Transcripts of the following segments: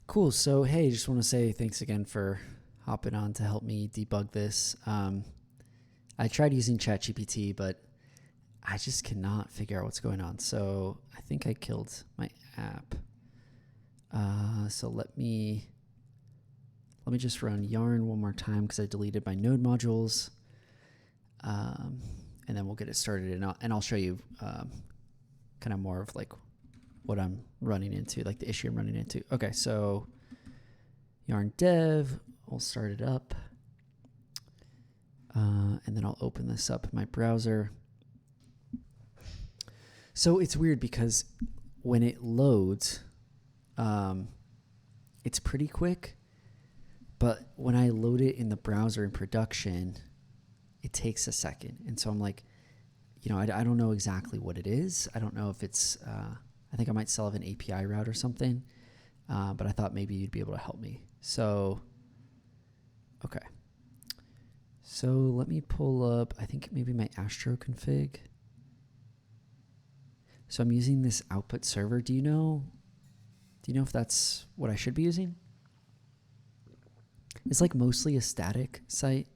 Cool. So, hey, just want to say thanks again for hopping on to help me debug this. I tried using ChatGPT, but I just cannot figure out what's going on. So I think I killed my app. So let me just run yarn one more time because I deleted my node modules. And then we'll get it started, and I'll show you kind of more of like what I'm running into, like the issue I'm running into. Okay, so yarn dev, we'll start it up. And then I'll open this up in my browser. So it's weird because when it loads, it's pretty quick. But when I load it in the browser in production, it takes a second. And so I'm like, I don't know exactly what it is. I don't know if it's, I think I might still have an API route or something. But I thought maybe you'd be able to help me. So, okay. So let me pull up, I think maybe my Astro config. So I'm using this output server. Do you know if that's what I should be using? It's like mostly a static site.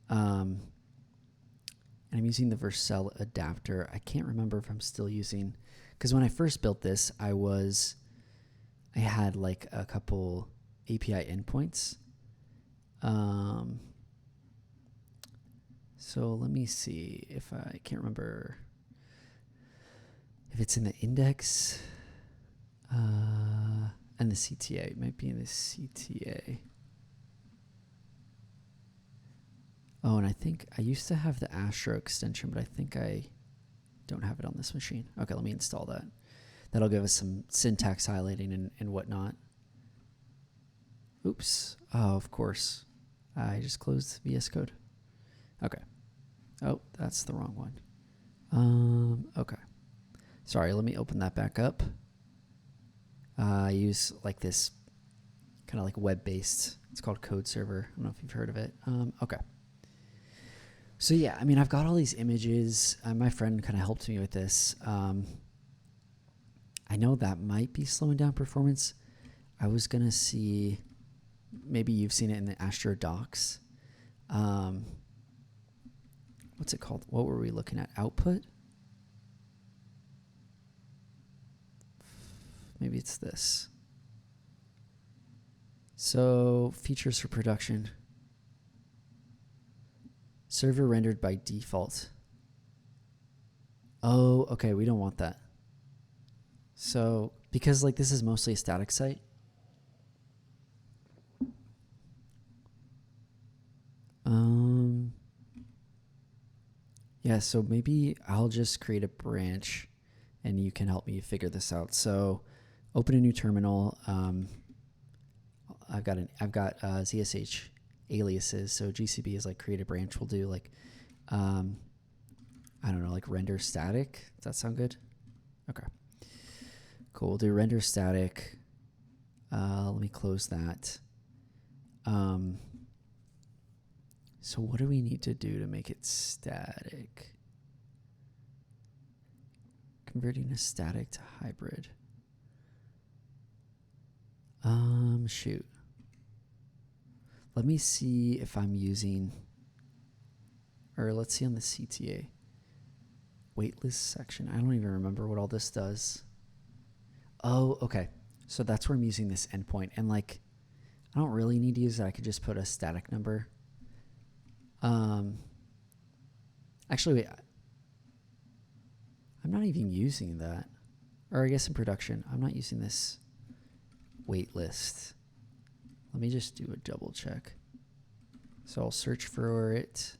And I'm using the Vercel adapter. I can't remember if I'm still using, because when I first built this, I had like a couple API endpoints. So let me see if I can't remember if it's in the index and the CTA. It might be in the CTA. Oh, and I think I used to have the Astro extension, but I think I don't have it on this machine. Okay, let me install that. That'll give us some syntax highlighting and whatnot. Oops. Oh, of course. I just closed VS Code. Okay. Oh, that's the wrong one. Okay. Sorry, let me open that back up. I use like this kind of like web-based. It's called Code Server. I don't know if you've heard of it. Okay. So yeah, I mean, I've got all these images. My friend kind of helped me with this. I know that might be slowing down performance. I was going to see, maybe you've seen it in the Astro docs. What's it called? What were we looking at? Output? Maybe it's this. So features for production. Server rendered by default. Oh, okay. We don't want that. So because like this is mostly a static site. Yeah, so maybe I'll just create a branch and you can help me figure this out. So open a new terminal. I've got ZSH aliases. So GCB is like create a branch. We'll do like, I don't know, like render static. Does that sound good? Okay. Cool. We'll do render static. Let me close that. So what do we need to do to make it static? Converting a static to hybrid. Shoot. Let me see if I'm using, or let's see on the CTA. Waitlist section. I don't even remember what all this does. Oh, okay. So that's where I'm using this endpoint. And like, I don't really need to use it. I could just put a static number. Actually, wait. I'm not even using that. Or I guess in production, I'm not using this wait list. Let me just do a double check. So I'll search for it.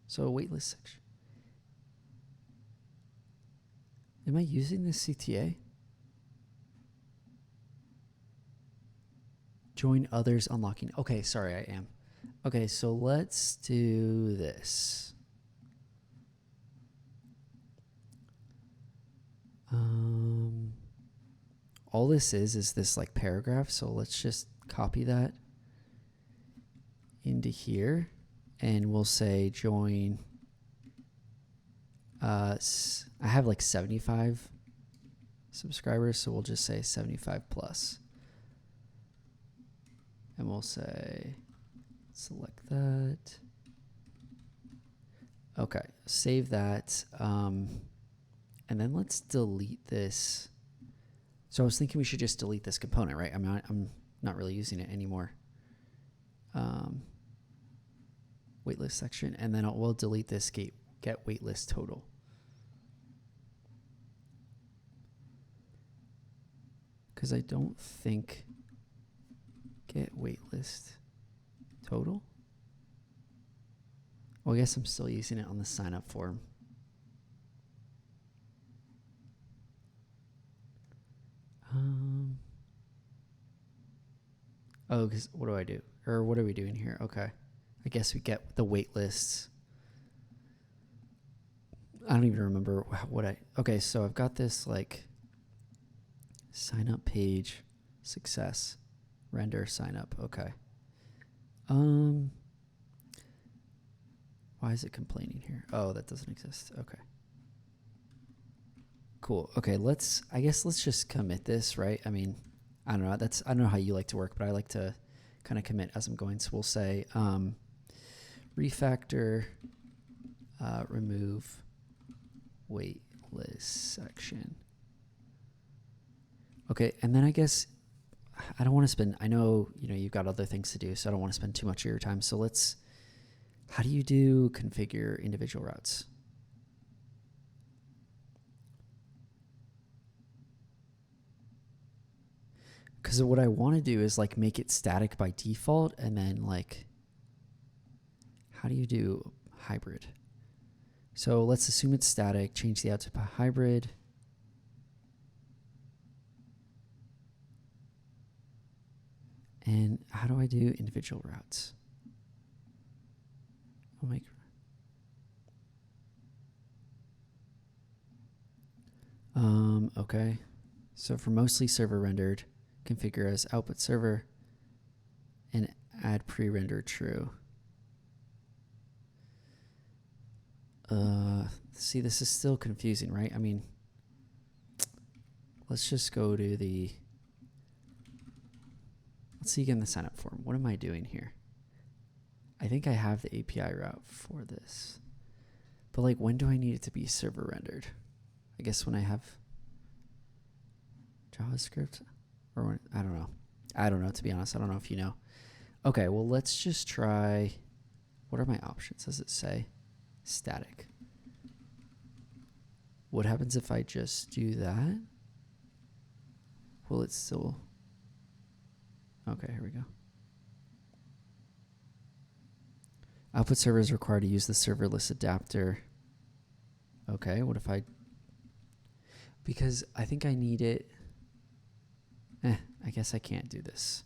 So a wait list section. Am I using this CTA? Join others unlocking. Okay, sorry, I am. Okay, so let's do this. All this is this like paragraph. So let's just copy that into here and we'll say join. I have like 75 subscribers. So we'll just say 75 plus. And we'll say, select that. Okay, save that. And then let's delete this. So I was thinking we should just delete this component, right? I'm not really using it anymore. Waitlist section, and then we'll delete this get waitlist total. Because I don't think get waitlist total. Well, I guess I'm still using it on the sign up form. Oh, because what do I do? Or what are we doing here? Okay. I guess we get the wait lists. I don't even remember okay, so I've got this like sign up page, success, render sign up. Okay. Why is it complaining here? Oh, that doesn't exist. Okay. Cool. Okay, I guess let's just commit this, right? I mean, I don't know. I don't know how you like to work, but I like to kind of commit as I'm going. So we'll say refactor remove wait list section. Okay, and then I guess I don't want to spend, I know, you've got other things to do, so I don't want to spend too much of your time. So how do you do configure individual routes? Because what I want to do is like make it static by default, and then like, how do you do hybrid? So let's assume it's static, change the output to hybrid. And how do I do individual routes? I'll make. Okay. So for mostly server rendered, configure as output server and add pre-render true. See, this is still confusing, right? I mean, let's just go to let's see again the sign up form. What am I doing here? I think I have the API route for this. But like, when do I need it to be server rendered? I guess when I have JavaScript, or when, I don't know. I don't know, to be honest. I don't know if you know. Okay, well, let's just try. What are my options? Does it say static? What happens if I just do that? Will it still? Okay, here we go. Output server is required to use the serverless adapter. Okay, what if because I think I need it. I guess I can't do this.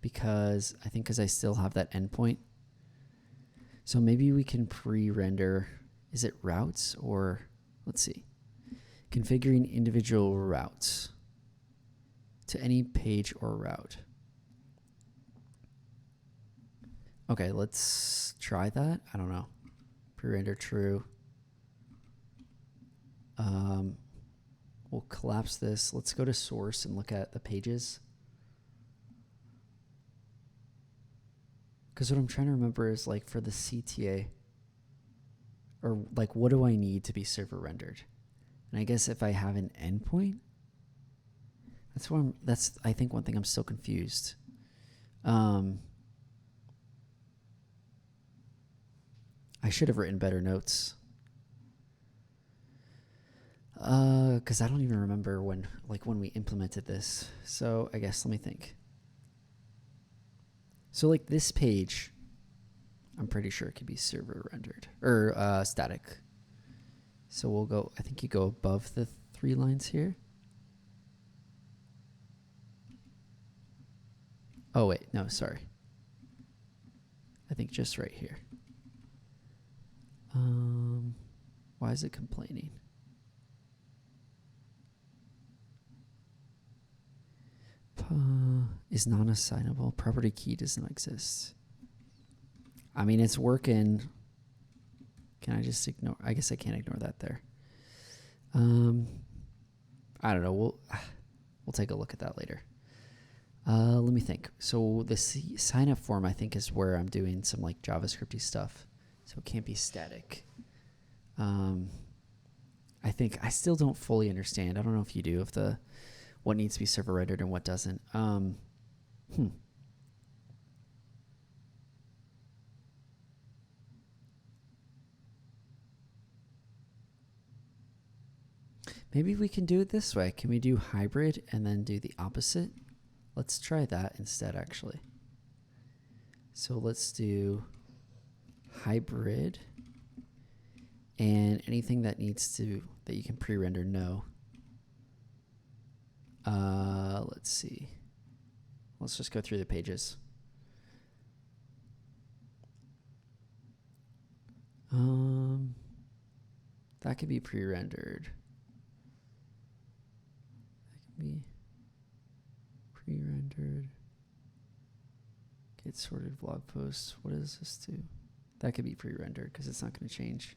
Because I still have that endpoint. So maybe we can pre-render, is it routes or, let's see. Configuring individual routes to any page or route. Okay, let's try that. I don't know. Pre-render true. We'll collapse this. Let's go to source and look at the pages. Because what I'm trying to remember is like for the CTA, or like what do I need to be server rendered? And I guess if I have an endpoint, that's I think one thing I'm still confused. I should have written better notes. Because I don't even remember when we implemented this. So I guess let me think. So like this page, I'm pretty sure it could be server rendered or static. So we'll go, I think you go above the 3 lines here. Oh wait, no, sorry. I think just right here. Why is it complaining? Is non-assignable. Property key does not exist. I mean, it's working. Can I just ignore? I guess I can't ignore that there. I don't know. We'll take a look at that later. Let me think. So the sign up form, I think, is where I'm doing some like JavaScripty stuff. So it can't be static. I think I still don't fully understand. I don't know if you do, if what needs to be server rendered and what doesn't. Maybe we can do it this way. Can we do hybrid and then do the opposite? Let's try that instead, actually. So let's do hybrid, and anything that that you can pre-render, no. Let's see. Let's just go through the pages. That could be pre-rendered. That can be pre-rendered. Get sorted blog posts. What does this do? That could be pre-rendered because it's not going to change.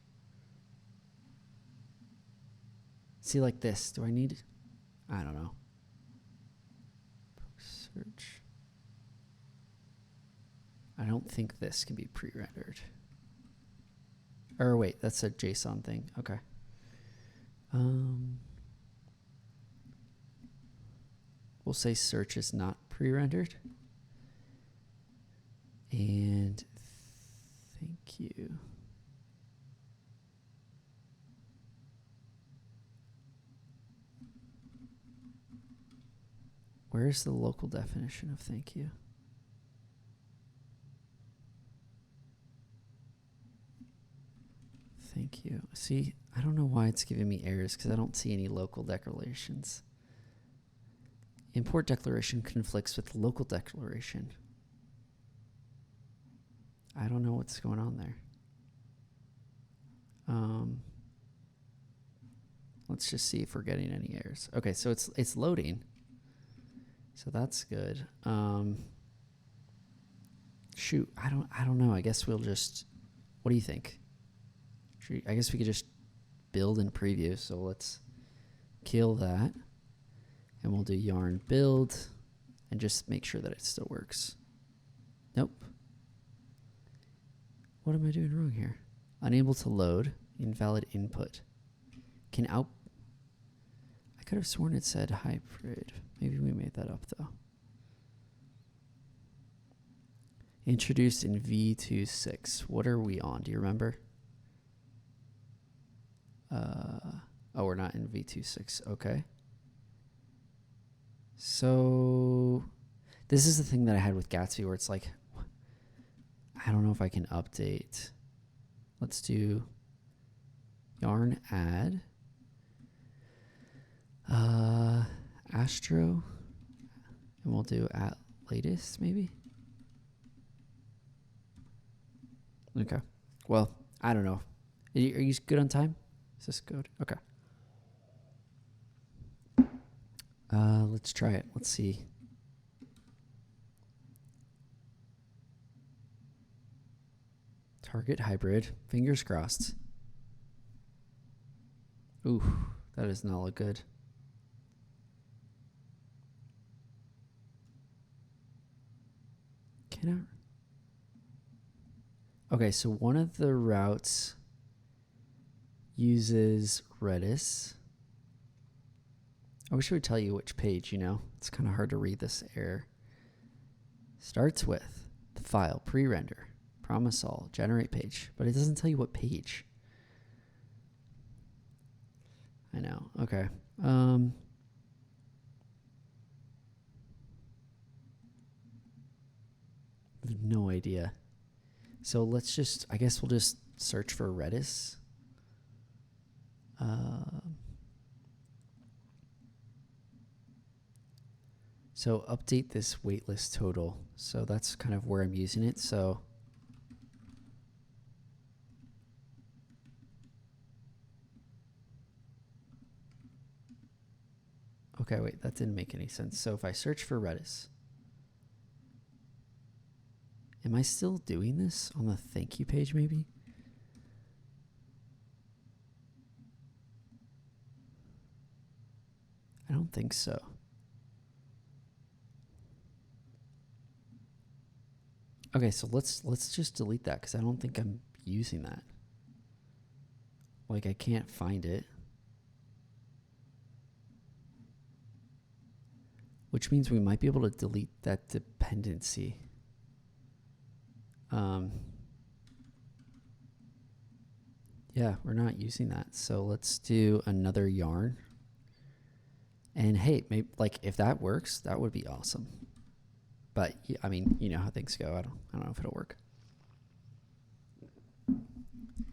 See, like this. Do I need? I don't know. Search. I don't think this can be pre-rendered. Or wait, that's a JSON thing. Okay. We'll say search is not pre-rendered. And thank you. Where's the local definition of thank you? Thank you. See, I don't know why it's giving me errors because I don't see any local declarations. Import declaration conflicts with local declaration. I don't know what's going on there. Let's just see if we're getting any errors. Okay, so it's loading. So that's good. Shoot, I don't know. I guess we'll just. What do you think? I guess we could just build and preview. So let's kill that, and we'll do yarn build, and just make sure that it still works. Nope. What am I doing wrong here? Unable to load. Invalid input. I could have sworn it said hybrid. Maybe we made that up though. Introduced in v2.6. What are we on? Do you remember? Oh, we're not in v2.6. Okay. So this is the thing that I had with Gatsby where it's like, I don't know if I can update. Let's do yarn add. Astro. And we'll do at latest maybe. Okay. Well, I don't know. Are you good on time? Is this good? Okay. Let's try it. Let's see. Target hybrid. Fingers crossed. Ooh, that does not look good. Okay, so one of the routes uses Redis. I wish it would tell you which page, you know? It's kind of hard to read this error. Starts with the file, pre-render, promise all, generate page, but it doesn't tell you what page. I know, okay. I have no idea. So let's just, I guess we'll just search for Redis. So update this waitlist total. So that's kind of where I'm using it. So okay, wait, that didn't make any sense. So if I search for Redis, am I still doing this on the thank you page maybe? don't think so. Okay, so let's just delete that because I don't think I'm using that. Like, I can't find it. Which means we might be able to delete that dependency. Yeah, we're not using that. So let's do another yarn. And hey, maybe like if that works, that would be awesome. But I mean, you know how things go. I don't know if it'll work.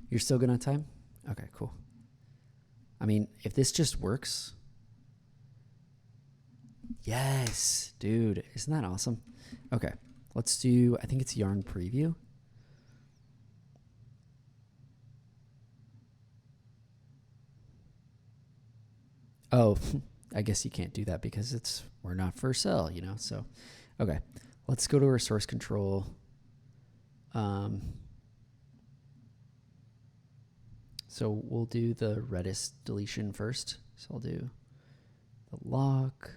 You're still good on time? Okay, cool. I mean, if this just works. Yes, dude. Isn't that awesome? Okay, let's do, I think it's yarn preview. Oh, I guess you can't do that because we're not for sale, you know? So, okay, let's go to our source control. So we'll do the Redis deletion first. So I'll do the lock.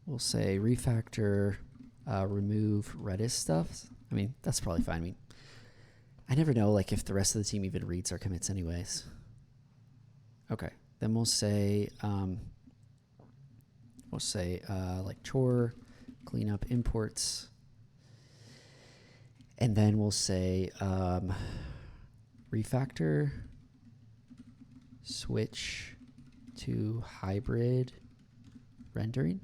We'll say refactor, remove Redis stuff. I mean, that's probably fine. I mean, I never know like if the rest of the team even reads our commits anyways. Okay, then we'll say like chore, clean up imports. And then we'll say refactor, switch to hybrid rendering.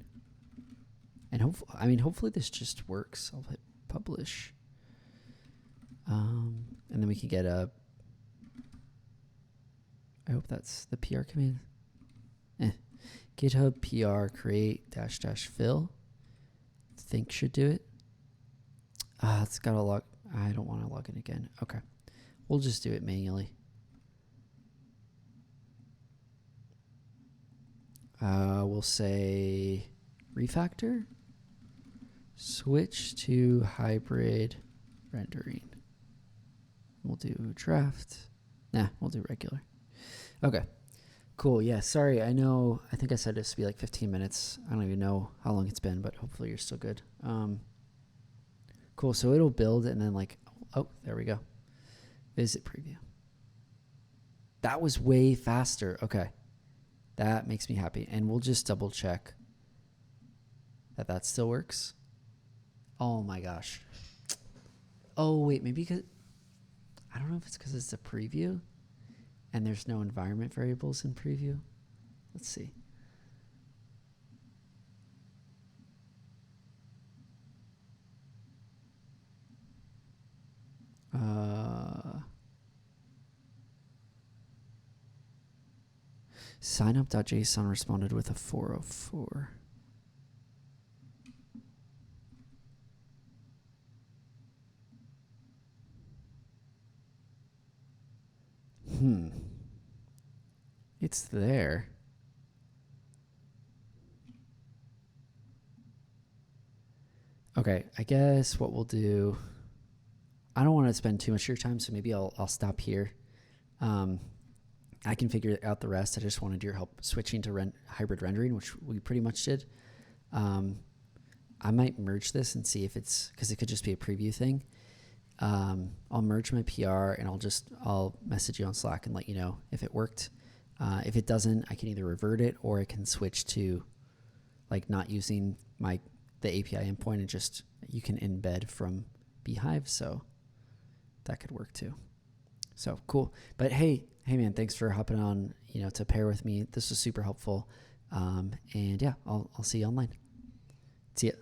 And hopefully this just works. I'll hit publish. And then we can get I hope that's the PR command. GitHub PR create -- fill. Think should do it. It's got to log. I don't want to log in again. Okay. We'll just do it manually. We'll say refactor, switch to hybrid rendering. We'll do draft. Nah, we'll do regular. Okay. Cool. Yeah, sorry. I think I said this to be like 15 minutes. I don't even know how long it's been, but hopefully you're still good. Cool. So it'll build and then like, oh, there we go. Visit preview. That was way faster. Okay. That makes me happy. And we'll just double check that still works. Oh my gosh. Oh, wait, maybe because, I don't know if it's because it's a preview and there's no environment variables in preview. Let's see. Signup.json responded with a 404. It's there. Okay, I guess what we'll do, I don't want to spend too much of your time, so maybe I'll stop here. I can figure out the rest. I just wanted your help switching to hybrid rendering, which we pretty much did. I might merge this and see if it's, because it could just be a preview thing. I'll merge my PR and I'll message you on Slack and let you know if it worked. If it doesn't, I can either revert it or I can switch to like not using the API endpoint and just you can embed from Beehive. So that could work too. So cool. But hey man, thanks for hopping on, to pair with me. This was super helpful. And yeah, I'll see you online. See ya.